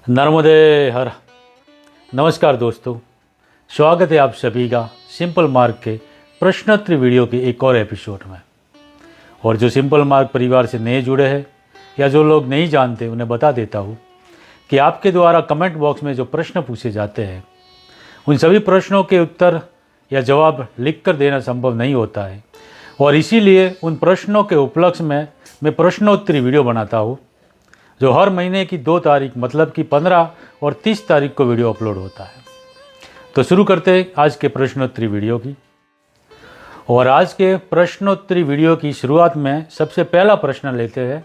नर्मदे हर। नमस्कार दोस्तों, स्वागत है आप सभी का सिंपल मार्ग के प्रश्नोत्तरी वीडियो के एक और एपिसोड में। और जो सिंपल मार्ग परिवार से नए जुड़े हैं या जो लोग नहीं जानते उन्हें बता देता हूँ कि आपके द्वारा कमेंट बॉक्स में जो प्रश्न पूछे जाते हैं उन सभी प्रश्नों के उत्तर या जवाब लिख कर देना संभव नहीं होता है, और इसीलिए उन प्रश्नों के उपलक्ष्य में मैं प्रश्नोत्तरी वीडियो बनाता हूँ जो हर महीने की 2 तारीख मतलब कि 15 और 30 तारीख को वीडियो अपलोड होता है। तो शुरू करते हैं आज के प्रश्नोत्तरी वीडियो की। और आज के प्रश्नोत्तरी वीडियो की शुरुआत में सबसे पहला प्रश्न लेते हैं।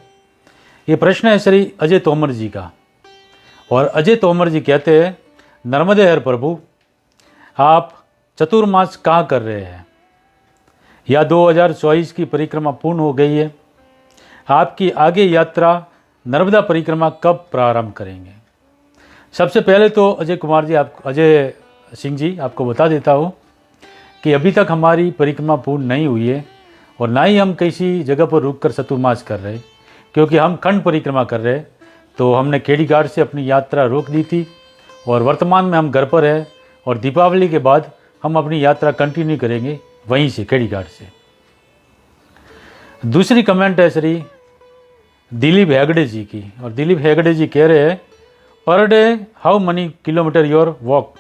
ये प्रश्न है श्री अजय तोमर जी का। और अजय तोमर जी कहते हैं, नर्मदे हर प्रभु, आप चतुर्मास कहाँ कर रहे हैं? या 2024 की परिक्रमा पूर्ण हो गई है? आपकी आगे यात्रा नर्मदा परिक्रमा कब प्रारंभ करेंगे? सबसे पहले तो अजय सिंह जी आपको बता देता हूँ कि अभी तक हमारी परिक्रमा पूर्ण नहीं हुई है और ना ही हम किसी जगह पर रुककर चतुर्मास कर रहे, क्योंकि हम खंड परिक्रमा कर रहे। तो हमने खेड़ी घाट से अपनी यात्रा रोक दी थी और वर्तमान में हम घर पर हैं और दीपावली के बाद हम अपनी यात्रा कंटिन्यू करेंगे वहीं से, खेड़ी घाट से। दूसरी कमेंट है श्री दिलीप हेगड़े जी की। और दिलीप हेगड़े जी कह रहे हैं, per day how many kilometre your walk?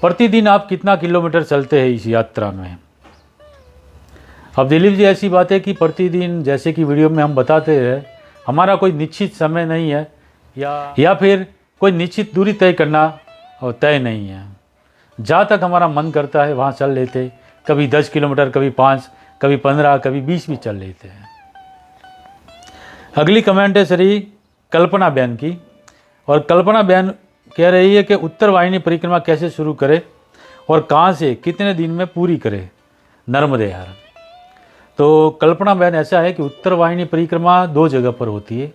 प्रतिदिन आप कितना किलोमीटर चलते हैं इस यात्रा में? अब दिलीप जी, ऐसी बात है कि प्रतिदिन जैसे कि वीडियो में हम बताते हैं, हमारा कोई निश्चित समय नहीं है या फिर कोई निश्चित दूरी तय करना तय नहीं है। जहाँ तक हमारा मन करता है वहाँ चल लेते। कभी 10 किलोमीटर, कभी 5, कभी 15, कभी 20 भी चल लेते हैं। अगली कमेंट है श्री कल्पना बहन की। और कल्पना बहन कह रही है कि उत्तर वाहिनी परिक्रमा कैसे शुरू करें और कहाँ से कितने दिन में पूरी करें नर्मदे हर? तो कल्पना बहन, ऐसा है कि उत्तर वाहिनी परिक्रमा 2 जगह पर होती है।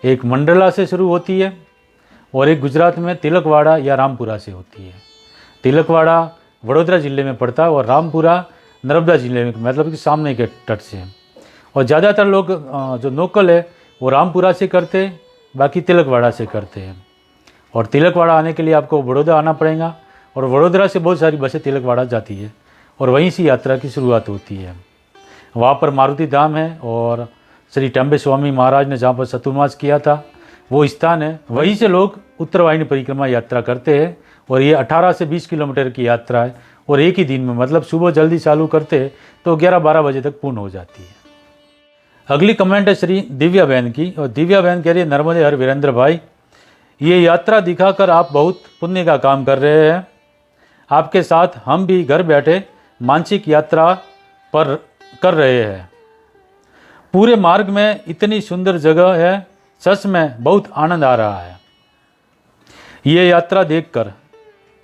एक मंडला से शुरू होती है और एक गुजरात में तिलकवाड़ा या रामपुरा से होती है। तिलकवाड़ा वडोदरा ज़िले में पड़ता है और रामपुरा नर्मदा ज़िले में, मतलब कि सामने के तट से। और ज़्यादातर लोग जो लोकल है वो रामपुरा से करते, बाकी तिलकवाड़ा से करते हैं। और तिलकवाड़ा आने के लिए आपको वडोदरा आना पड़ेगा और वडोदरा से बहुत सारी बसें तिलकवाड़ा जाती है और वहीं से यात्रा की शुरुआत होती है। वहाँ पर मारुति धाम है और श्री टम्बे स्वामी महाराज ने जहाँ पर चतुर्मास किया था वो स्थान है। वहीं से लोग उत्तर वाहिनी परिक्रमा यात्रा करते हैं और ये 18 से 20 किलोमीटर की यात्रा है और एक ही दिन में, मतलब सुबह जल्दी चालू करते हैं तो 11-12 बजे तक पूर्ण हो जाती है। अगली कमेंट है श्री दिव्या बहन की। और दिव्या बहन कह रही है, नर्मदे हर वीरेंद्र भाई, ये यात्रा दिखाकर आप बहुत पुण्य का काम कर रहे हैं। आपके साथ हम भी घर बैठे मानसिक यात्रा पर कर रहे हैं। पूरे मार्ग में इतनी सुंदर जगह है, सच में बहुत आनंद आ रहा है। ये यात्रा देखकर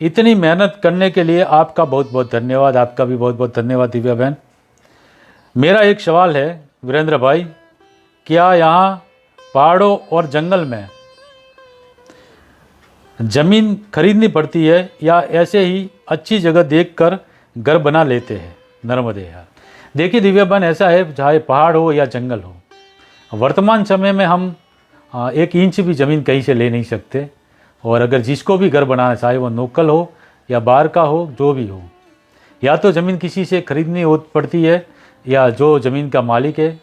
इतनी मेहनत करने के लिए आपका बहुत बहुत धन्यवाद। आपका भी बहुत बहुत धन्यवाद दिव्या बहन। मेरा एक सवाल है वीरेंद्र भाई, क्या यहाँ पहाड़ों और जंगल में ज़मीन खरीदनी पड़ती है या ऐसे ही अच्छी जगह देखकर घर बना लेते हैं नर्मदे हर? देखिए दिव्या बहन, ऐसा है, चाहे पहाड़ हो या जंगल हो, वर्तमान समय में हम 1 इंच भी ज़मीन कहीं से ले नहीं सकते। और अगर जिसको भी घर बनाना, चाहे वो लोकल हो या बाहर का हो, जो भी हो, या तो ज़मीन किसी से खरीदनी पड़ती है या जो ज़मीन का मालिक है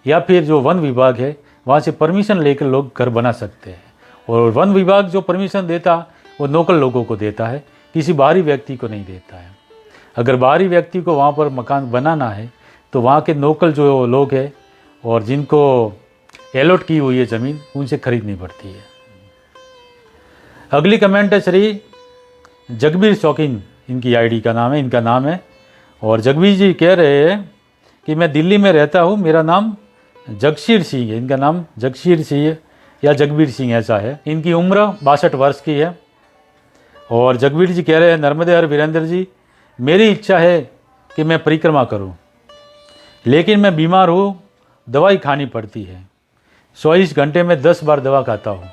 या फिर जो वन विभाग है वहाँ से परमिशन लेकर लोग घर बना सकते हैं। और वन विभाग जो परमिशन देता वो लोकल लोगों को देता है, किसी बाहरी व्यक्ति को नहीं देता है। अगर बाहरी व्यक्ति को वहाँ पर मकान बनाना है तो वहाँ के लोकल जो लोग हैं और जिनको अलॉट की हुई है ज़मीन, उनसे खरीदनी पड़ती है। अगली कमेंट है श्री जगबीर शौकीन, इनकी आईडी का नाम है, इनका नाम है। और जगबीर जी कह रहे हैं कि मैं दिल्ली में रहता हूँ, मेरा नाम जगशीर सिंह है। इनका नाम जगशीर सिंह या जगबीर सिंह ऐसा है। इनकी उम्र 62 वर्ष की है। और जगबीर जी कह रहे हैं, नर्मदे हर वीरेंद्र जी, मेरी इच्छा है कि मैं परिक्रमा करूं, लेकिन मैं बीमार हूं, दवाई खानी पड़ती है। 24 घंटे में 10 बार दवा खाता हूं।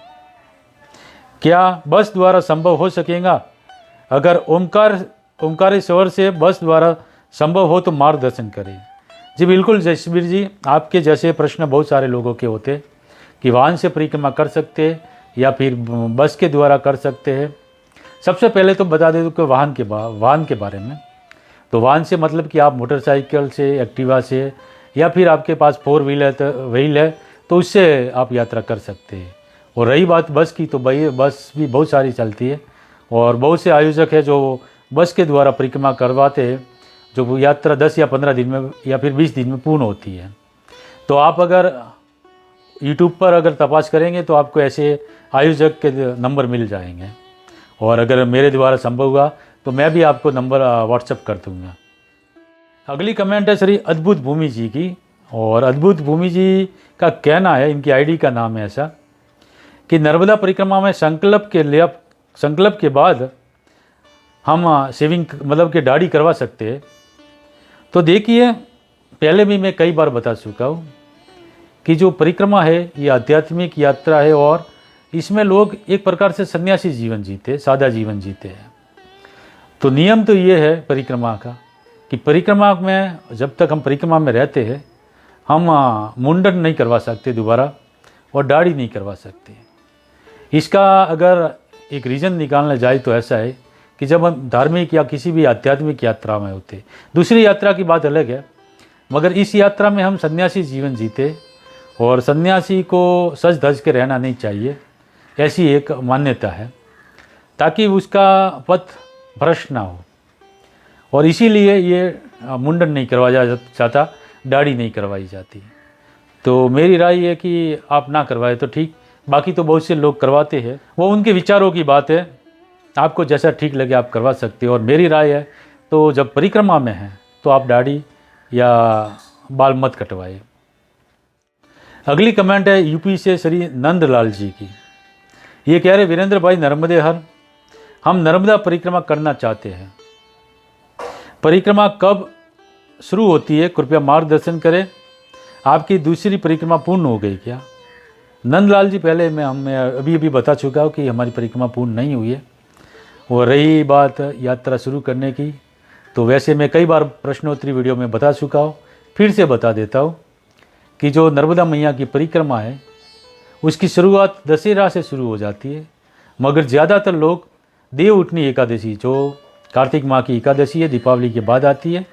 क्या बस द्वारा संभव हो सकेगा? अगर ओमकारेश्वर से बस द्वारा संभव हो तो मार्गदर्शन करें। जी बिल्कुल जसबीर जी, आपके जैसे प्रश्न बहुत सारे लोगों के होते कि वाहन से परिक्रमा कर सकते या फिर बस के द्वारा कर सकते हैं। सबसे पहले तो बता दें कि वाहन के बारे में। तो वाहन से मतलब कि आप मोटरसाइकिल से, एक्टिवा से, या फिर आपके पास 4 व्हील है तो उससे आप यात्रा कर सकते हैं। और रही बात बस की, तो भाई बस भी बहुत सारी चलती है और बहुत से आयोजक है जो बस के द्वारा परिक्रमा करवाते हैं, जो यात्रा 10 या 15 दिन में या फिर 20 दिन में पूर्ण होती है। तो आप अगर यूट्यूब पर अगर तपास करेंगे तो आपको ऐसे आयोजक के नंबर मिल जाएंगे। और अगर मेरे द्वारा संभव हुआ तो मैं भी आपको नंबर व्हाट्सएप कर दूँगा। अगली कमेंट है श्री अद्भुत भूमि जी की। और अद्भुत भूमि जी का कहना है, इनकी आईडी का नाम है ऐसा, कि नर्मदा परिक्रमा में संकल्प के बाद हम सेविंग मतलब कि दाढ़ी करवा सकते हैं। तो देखिए, पहले भी मैं कई बार बता चुका हूँ कि जो परिक्रमा है ये आध्यात्मिक यात्रा है और इसमें लोग एक प्रकार से सन्यासी जीवन जीते, सादा जीवन जीते हैं। तो नियम तो ये है परिक्रमा का कि परिक्रमा में जब तक हम परिक्रमा में रहते हैं हम मुंडन नहीं करवा सकते दोबारा और दाढ़ी नहीं करवा सकते। इसका अगर एक रीज़न निकालना जाए तो ऐसा है कि जब हम धार्मिक या किसी भी आध्यात्मिक यात्रा में होते, दूसरी यात्रा की बात अलग है, मगर इस यात्रा में हम सन्यासी जीवन जीते और सन्यासी को सज धज के रहना नहीं चाहिए, ऐसी एक मान्यता है, ताकि उसका पथ भ्रष्ट ना हो। और इसीलिए ये मुंडन नहीं करवाया जाता, दाढ़ी नहीं करवाई जाती। तो मेरी राय है कि आप ना करवाए तो ठीक, बाकी तो बहुत से लोग करवाते हैं, वो उनके विचारों की बात है, आपको जैसा ठीक लगे आप करवा सकते हो। और मेरी राय है तो जब परिक्रमा में हैं तो आप दाढ़ी या बाल मत कटवाए। अगली कमेंट है यूपी से श्री नंदलाल जी की। ये कह रहे, वीरेंद्र भाई नर्मदे हर, हम नर्मदा परिक्रमा करना चाहते हैं, परिक्रमा कब शुरू होती है, कृपया मार्गदर्शन करें। आपकी दूसरी परिक्रमा पूर्ण हो गई क्या? नंदलाल जी, पहले मैं अभी बता चुका हूँ कि हमारी परिक्रमा पूर्ण नहीं हुई है। और रही बात यात्रा शुरू करने की, तो वैसे मैं कई बार प्रश्नोत्तरी वीडियो में बता चुका हूँ, फिर से बता देता हूँ कि जो नर्मदा मैया की परिक्रमा है उसकी शुरुआत दशहरा से शुरू हो जाती है, मगर ज़्यादातर लोग देव उठनी एकादशी, जो कार्तिक माह की एकादशी है, दीपावली के बाद आती है,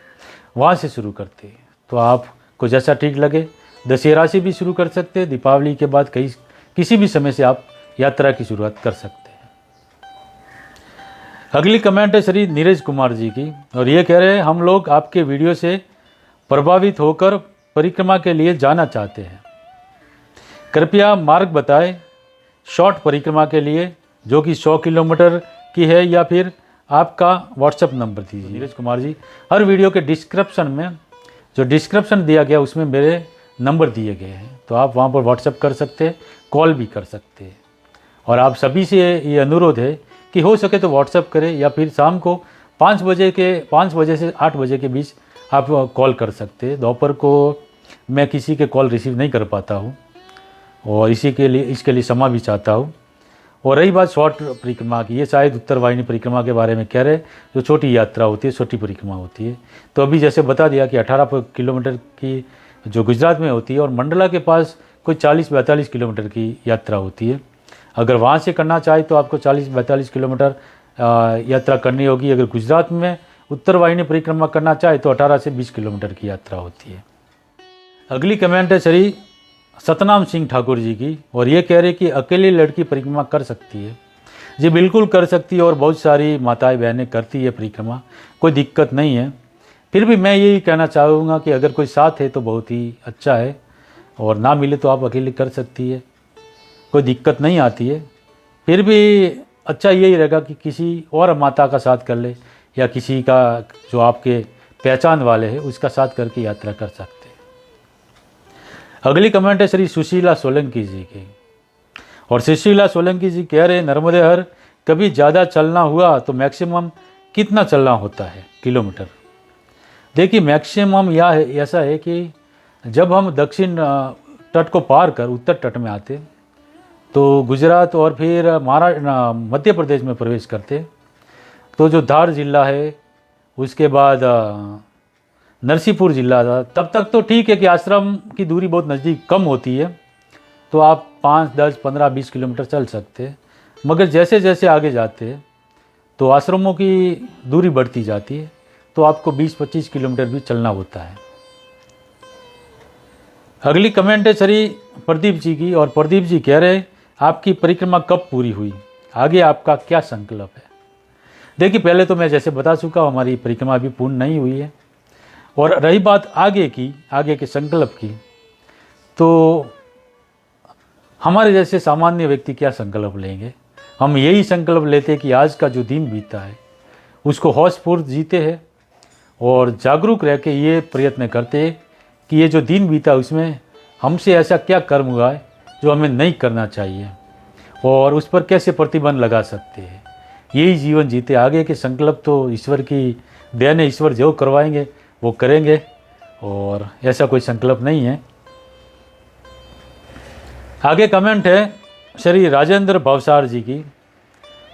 वहाँ से शुरू करते हैं। तो आपको जैसा ठीक लगे, दशहरा से भी शुरू कर सकते हैं, दीपावली के बाद किसी भी समय से आप यात्रा की शुरुआत कर सकते हैं। अगली कमेंट है श्री नीरज कुमार जी की। और ये कह रहे हैं, हम लोग आपके वीडियो से प्रभावित होकर परिक्रमा के लिए जाना चाहते हैं, कृपया मार्ग बताएं शॉर्ट परिक्रमा के लिए, जो कि 100 किलोमीटर की है, या फिर आपका व्हाट्सएप नंबर दीजिए। नीरज कुमार जी, हर वीडियो के डिस्क्रिप्शन में जो डिस्क्रिप्शन दिया गया उसमें मेरे नंबर दिए गए हैं, तो आप वहाँ पर व्हाट्सएप कर सकते हैं, कॉल भी कर सकते हैं। और आप सभी से ये अनुरोध है कि हो सके तो व्हाट्सएप करें, या फिर शाम को 5 बजे से 8 बजे के बीच आप कॉल कर सकते हैं। दोपहर को मैं किसी के कॉल रिसीव नहीं कर पाता हूँ और इसके लिए क्षमा भी चाहता हूँ। और रही बात शॉर्ट परिक्रमा की, ये शायद उत्तर वाहिनी परिक्रमा के बारे में कह रहे, जो छोटी यात्रा होती है, छोटी परिक्रमा होती है। तो अभी जैसे बता दिया कि 18 किलोमीटर की जो गुजरात में होती है, और मंडला के पास कोई 40-42 किलोमीटर की यात्रा होती है। अगर वहाँ से करना चाहे तो आपको 40-42 किलोमीटर यात्रा करनी होगी। अगर गुजरात में उत्तर वाहिनी परिक्रमा करना चाहे तो 18 से 20 किलोमीटर की यात्रा होती है। अगली कमेंट है श्री सतनाम सिंह ठाकुर जी की। और ये कह रहे कि अकेली लड़की परिक्रमा कर सकती है? जी बिल्कुल कर सकती है, और बहुत सारी माताएं बहनें करती है परिक्रमा, कोई दिक्कत नहीं है। फिर भी मैं यही कहना चाहूँगा कि अगर कोई साथ है तो बहुत ही अच्छा है, और ना मिले तो आप अकेले कर सकती है, कोई दिक्कत नहीं आती है। फिर भी अच्छा यही रहेगा कि किसी और माता का साथ कर ले, या किसी का जो आपके पहचान वाले हैं उसका साथ करके यात्रा कर सकते हैं। अगली कमेंट है श्री सुशीला सोलंकी जी की। और सुशीला सोलंकी जी कह रहे, नर्मदे हर, कभी ज़्यादा चलना हुआ तो मैक्सिमम कितना चलना होता है किलोमीटर? देखिए, मैक्सिमम यह है, ऐसा है कि जब हम दक्षिण तट को पार कर उत्तर तट में आते तो गुजरात और फिर मध्य प्रदेश में प्रवेश करते, तो जो धार जिला है, उसके बाद नरसीपुर जिला था, तब तक तो ठीक है कि आश्रम की दूरी बहुत नज़दीक कम होती है, तो आप 5, 10, 15, 20 किलोमीटर चल सकते हैं, मगर जैसे जैसे आगे जाते हैं तो आश्रमों की दूरी बढ़ती जाती है, तो आपको 20-25 किलोमीटर भी चलना होता है। अगली कमेंट है श्री प्रदीप जी की, और प्रदीप जी कह रहे आपकी परिक्रमा कब पूरी हुई, आगे आपका क्या संकल्प है। देखिए, पहले तो मैं जैसे बता चुका हूँ, हमारी परिक्रमा अभी पूर्ण नहीं हुई है। और रही बात आगे की, आगे के संकल्प की, तो हमारे जैसे सामान्य व्यक्ति क्या संकल्प लेंगे। हम यही संकल्प लेते हैं कि आज का जो दिन बीता है उसको होशपूर्वक जीते हैं, और जागरूक रह के ये प्रयत्न करते हैं कि ये जो दिन बीता उसमें हमसे ऐसा क्या कर्म हुआ है जो हमें नहीं करना चाहिए, और उस पर कैसे प्रतिबंध लगा सकते हैं। यही जीवन जीते। आगे के संकल्प तो ईश्वर की देन है, ईश्वर जो करवाएंगे वो करेंगे, और ऐसा कोई संकल्प नहीं है। आगे कमेंट है श्री राजेंद्र भवसार जी की,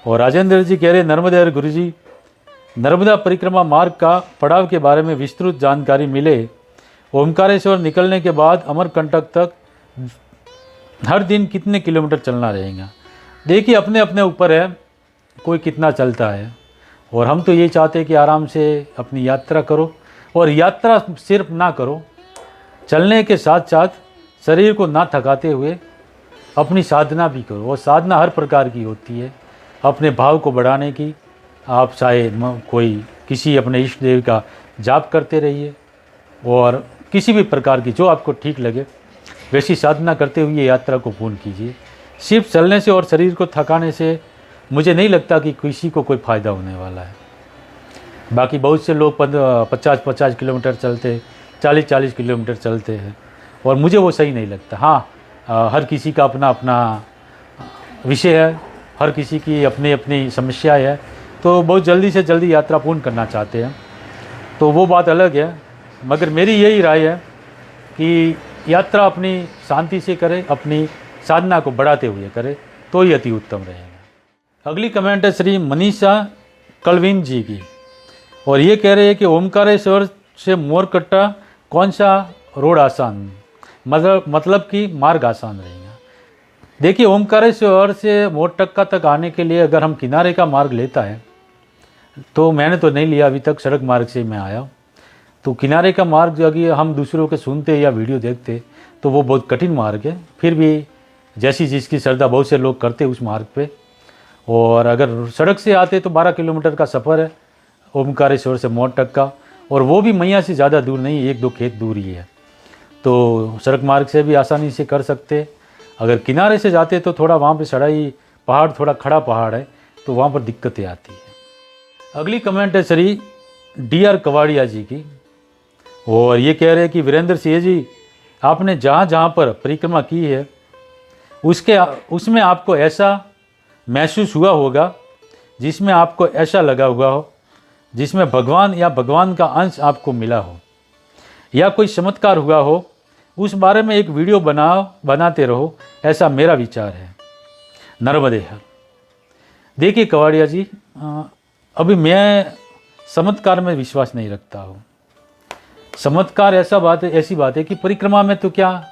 और राजेंद्र जी कह रहे नर्मदे गुरु जी, नर्मदा परिक्रमा मार्ग का पड़ाव के बारे में विस्तृत जानकारी मिले। ओमकारेश्वर निकलने के बाद अमरकंटक तक हर दिन कितने किलोमीटर चलना रहेगा। देखिए, अपने अपने ऊपर है कोई कितना चलता है, और हम तो ये चाहते हैं कि आराम से अपनी यात्रा करो, और यात्रा सिर्फ ना करो, चलने के साथ साथ शरीर को ना थकाते हुए अपनी साधना भी करो। और साधना हर प्रकार की होती है, अपने भाव को बढ़ाने की। आप चाहे कोई किसी अपने इष्ट देव का जाप करते रहिए, और किसी भी प्रकार की जो आपको ठीक लगे वैसी साधना करते हुए यात्रा को पूर्ण कीजिए। सिर्फ चलने से और शरीर को थकाने से मुझे नहीं लगता कि किसी को कोई फ़ायदा होने वाला है। बाकी बहुत से लोग 50-50 किलोमीटर चलते, 40-40 किलोमीटर चलते हैं, और मुझे वो सही नहीं लगता। हाँ, हर किसी का अपना अपना विषय है, हर किसी की अपनी अपनी समस्या है, तो बहुत जल्दी से जल्दी यात्रा पूर्ण करना चाहते हैं, तो वो बात अलग है। मगर मेरी यही राय है कि यात्रा अपनी शांति से करें, अपनी साधना को बढ़ाते हुए करें, तो ही अति उत्तम रहेगा। अगली कमेंट है श्री मनीषा कलविन जी की, और ये कह रहे हैं कि ओमकारेश्वर से मोरकट्टा कौन सा रोड आसान, मतलब कि मार्ग आसान रहेगा। देखिए, ओमकारेश्वर से मोरटक्का तक आने के लिए अगर हम किनारे का मार्ग लेता है, तो मैंने तो नहीं लिया अभी तक, सड़क मार्ग से मैं आया। तो किनारे का मार्ग जो अगर हम दूसरों के सुनते या वीडियो देखते तो वो बहुत कठिन मार्ग है। फिर भी जैसी जिसकी श्रद्धा, बहुत से लोग करते उस मार्ग पे। और अगर सड़क से आते तो 12 किलोमीटर का सफ़र है ओमकारेश्वर से मोरटक्का, और वो भी मैया से ज़्यादा दूर नहीं, 1-2 खेत दूर ही है। तो सड़क मार्ग से भी आसानी से कर सकते। अगर किनारे से जाते तो थोड़ा वहाँ पे चढ़ाई, पहाड़ थोड़ा खड़ा पहाड़ है, तो वहाँ पर दिक्कतें आती है। अगली कमेंट है श्री DR कवाड़िया जी की, और ये कह रहे हैं कि वीरेंद्र सिंह जी, आपने जहाँ जहाँ पर परिक्रमा की है उसमें आपको ऐसा महसूस हुआ होगा जिसमें आपको ऐसा लगा हुआ हो जिसमें भगवान या भगवान का अंश आपको मिला हो, या कोई चमत्कार हुआ हो, उस बारे में एक वीडियो बनाते रहो, ऐसा मेरा विचार है। नर्मदे हर। देखिए कवाड़िया जी, अभी मैं चमत्कार में विश्वास नहीं रखता हूँ। चमत्कार ऐसी बात है कि परिक्रमा में तो क्या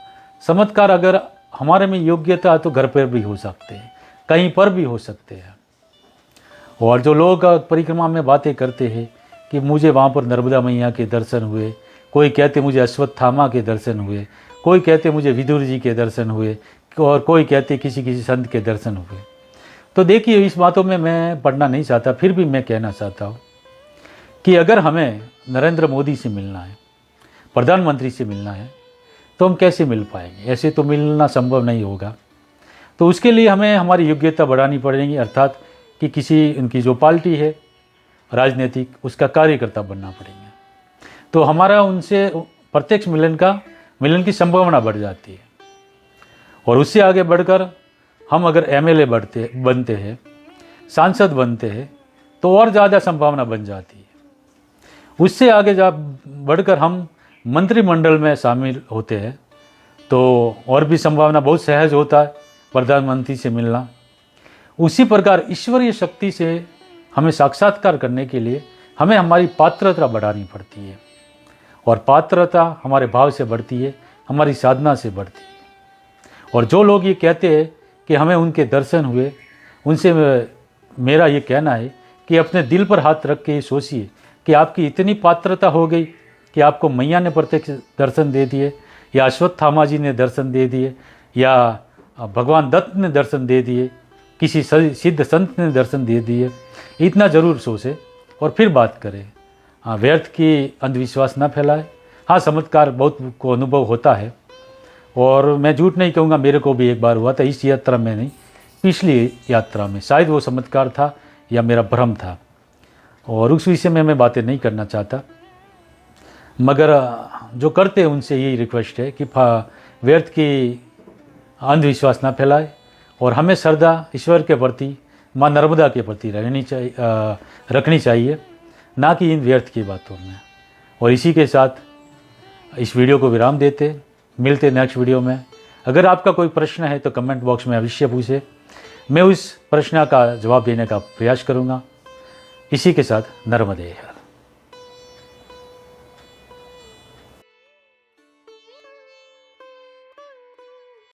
चमत्कार, अगर हमारे में योग्यता तो घर पर भी हो सकते हैं, कहीं पर भी हो सकते हैं। और जो लोग परिक्रमा में बातें करते हैं कि मुझे वहाँ पर नर्मदा मैया के दर्शन हुए, कोई कहते मुझे अश्वत्थामा के दर्शन हुए, कोई कहते मुझे विदुर जी के दर्शन हुए, और कोई कहते किसी संत के दर्शन हुए। तो देखिए, इस बातों में मैं पढ़ना नहीं चाहता, फिर भी मैं कहना चाहता हूँ कि अगर हमें नरेंद्र मोदी से मिलना है, प्रधानमंत्री से मिलना है, तो हम कैसे मिल पाएंगे? ऐसे तो मिलना संभव नहीं होगा। तो उसके लिए हमें हमारी योग्यता बढ़ानी पड़ेगी, अर्थात कि किसी उनकी जो पार्टी है राजनीतिक, उसका कार्यकर्ता बनना पड़ेगा। तो हमारा उनसे प्रत्यक्ष मिलन की संभावना बढ़ जाती है। और उससे आगे बढ़कर हम अगर MLA बनते हैं, सांसद बनते हैं, तो और ज़्यादा संभावना बन जाती है। उससे आगे बढ़कर हम मंत्रिमंडल में शामिल होते हैं, तो और भी संभावना, बहुत सहज होता है प्रधानमंत्री से मिलना। उसी प्रकार ईश्वरीय शक्ति से हमें साक्षात्कार करने के लिए हमें हमारी पात्रता बढ़ानी पड़ती है, और पात्रता हमारे भाव से बढ़ती है, हमारी साधना से बढ़ती है। और जो लोग ये कहते हैं कि हमें उनके दर्शन हुए, उनसे मेरा ये कहना है कि अपने दिल पर हाथ रख के ये सोचिए कि आपकी इतनी पात्रता हो गई कि आपको मैया ने प्रत्यक्ष दर्शन दे दिए, या अश्वत्थामा जी ने दर्शन दे दिए, या भगवान दत्त ने दर्शन दे दिए, किसी सिद्ध संत ने दर्शन दे दिए। इतना ज़रूर सोचे और फिर बात करें। हाँ, व्यर्थ की अंधविश्वास ना फैलाए। हाँ, चमत्कार बहुत को अनुभव होता है, और मैं झूठ नहीं कहूँगा, मेरे को भी एक बार हुआ था, इस यात्रा में नहीं, पिछली यात्रा में। शायद वो चमत्कार था या मेरा भ्रम था, और उस विषय में मैं बातें नहीं करना चाहता। मगर जो करते हैं उनसे यही रिक्वेस्ट है कि व्यर्थ की अंधविश्वास ना फैलाए, और हमें श्रद्धा ईश्वर के प्रति, माँ नर्मदा के प्रति रखनी चाहिए, ना कि इन व्यर्थ की बातों में। और इसी के साथ इस वीडियो को विराम देते, मिलते नेक्स्ट वीडियो में। अगर आपका कोई प्रश्न है तो कमेंट बॉक्स में अवश्य पूछे, मैं उस प्रश्न का जवाब देने का प्रयास करूँगा। इसी के साथ नर्मदे हर।